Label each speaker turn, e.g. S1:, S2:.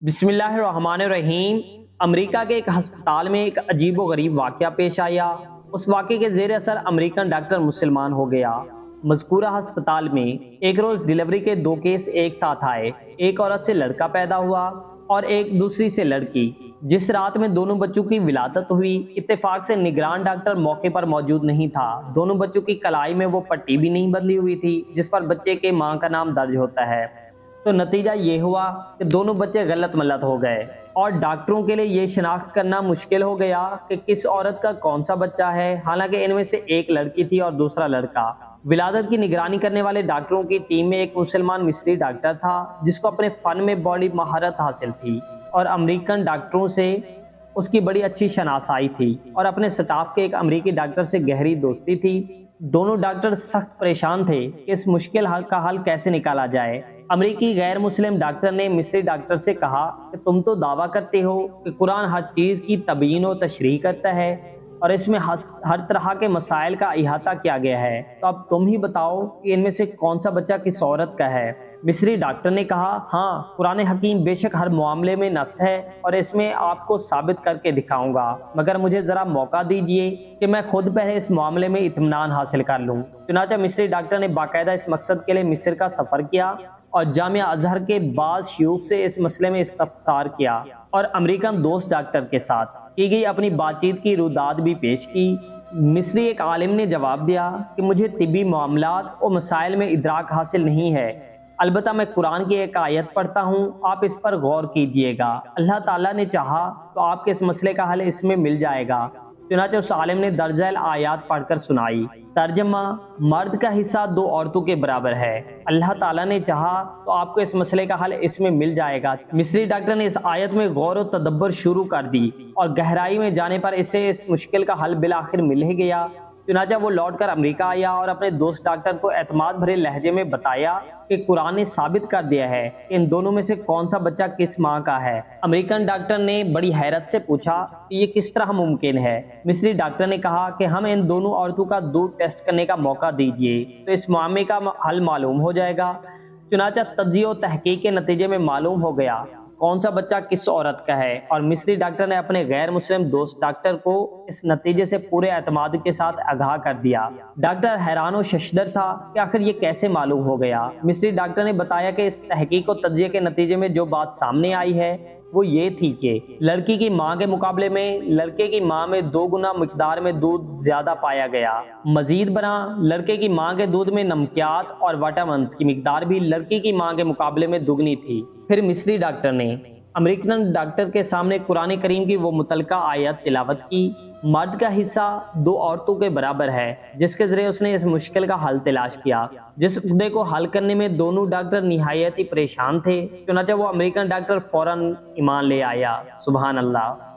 S1: बिस्मिल्लाहिर्रहमानिर्रहीम। अमेरिका के एक अस्पताल में एक अजीब व गरीब वाक़या पेश आया। उस वाक़े के ज़ेर असर अमेरिकन डॉक्टर मुसलमान हो गया। मज़कूरा अस्पताल में एक रोज़ डिलीवरी के दो केस एक साथ आए। एक औरत से लड़का पैदा हुआ और एक दूसरी से लड़की। जिस रात में दोनों बच्चों की विलादत हुई, इत्तेफाक से निगरान डॉक्टर मौके पर मौजूद नहीं था। दोनों बच्चों की कलाई में वो पट्टी भी नहीं बंधी हुई थी जिस पर बच्चे के माँ का नाम दर्ज होता है। तो नतीजा ये हुआ कि दोनों बच्चे गलत मलत हो गए और डॉक्टरों के लिए ये शिनाख्त करना मुश्किल हो गया कि किस औरत का कौन सा बच्चा है। हालांकि इनमें से एक लड़की थी और दूसरा लड़का। विलादत की निगरानी करने वाले डॉक्टरों की टीम में एक मुसलमान मिस्री डॉक्टर था जिसको अपने फन में बड़ी महारत हासिल थी और अमेरिकन डॉक्टरों से उसकी बड़ी अच्छी शनासाई थी और अपने स्टाफ के एक अमेरिकी डॉक्टर से गहरी दोस्ती थी। दोनों डॉक्टर सख्त परेशान थे कि इस मुश्किल हाल का हल कैसे निकाला जाए। अमेरिकी गैर मुस्लिम डॉक्टर ने मिस्री डॉक्टर से कहा कि तुम तो दावा करते हो कि कुरान हर चीज की तबयीन और तशरीह करता है और इसमें हर तरह के मसाइल का इहाता किया गया है, तो अब तुम ही बताओ कि इनमें से कौन सा बच्चा किस औरत का है। मिस्री डॉक्टर ने कहा, हाँ, कुरान हकीम बेशक हर मामले में नस है और इसमें आपको साबित करके दिखाऊंगा, मगर मुझे जरा मौका दीजिए कि मैं खुद पहले इस मामले में इत्मीनान हासिल कर लूं। चुनांचे मिस्री डॉक्टर ने बाकायदा इस मकसद के लिए मिस्र का सफर किया और जामिया अजहर के बाद शयूख से इस मसले में इस्तफसार किया और अमेरिकन दोस्त डॉक्टर के साथ की गई अपनी बातचीत की रुदात भी पेश की। मिस्री एक आलिम ने जवाब दिया कि मुझे तिब्बी मामलात और मसाइल में इदराक हासिल नहीं है, अलबत्ता मैं कुरान की एक आयत पढ़ता हूँ, आप इस पर गौर कीजिएगा। अल्लाह ताला ने चाहा तो आपके इस मसले का हल इसमें मिल जाएगा। चुनांचे उस आलिम ने दर्जैल आयात पढ़कर सुनाई। तर्जमा, मर्द का हिस्सा दो औरतों के बराबर है। अल्लाह ताला ने चाहा तो आपको इस मसले का हल इसमें मिल जाएगा। मिस्री डॉक्टर ने इस आयत में गौर और तदब्बर शुरू कर दी और गहराई में जाने पर इसे इस मुश्किल का हल बिलाखिर मिल ही गया। चुनांचे वो लौटकर अमेरिका आया और अपने दोस्त डॉक्टर को एतमाद भरे लहजे में बताया कि कुरान ने साबित कर दिया है कि इन दोनों में से कौन सा बच्चा किस माँ का है। अमेरिकन डॉक्टर ने बड़ी हैरत से पूछा कि ये किस तरह मुमकिन है। मिस्री डॉक्टर ने कहा कि हम इन दोनों औरतों का दूध टेस्ट करने का मौका दीजिए तो इस मामले का हल मालूम हो जाएगा। चुनांचे तज्जियो तहकीक के नतीजे में मालूम हो गया कौन सा बच्चा किस औरत का है और मिस्री डॉक्टर ने अपने गैर मुस्लिम दोस्त डॉक्टर को इस नतीजे से पूरे एतमाद के साथ आगाह कर दिया। डॉक्टर हैरान और शशदर था कि आखिर ये कैसे मालूम हो गया। मिस्री डॉक्टर ने बताया कि इस तहकीक और तज्जिये के नतीजे में जो बात सामने आई है वो ये थी कि लड़की की मां के मुकाबले में लड़के की मां में 2 गुना मिकदार में दूध ज्यादा पाया गया। मजीद बना, लड़के की मां के दूध में नमकियात और विटामिन्स की मिकदार भी लड़की की मां के मुकाबले में दुगनी थी। फिर मिस्री डॉक्टर ने अमेरिकन डॉक्टर के सामने कुरान करीम की वो मुतलका आयत तिलावत की, मर्द का हिस्सा 2 औरतों के बराबर है, जिसके जरिए उसने इस मुश्किल का हल तलाश किया। जिस मुद्दे को हल करने में दोनों डॉक्टर निहायत ही परेशान थे। चुनांचे वो अमेरिकन डॉक्टर फौरन ईमान ले आया। सुभान अल्लाह।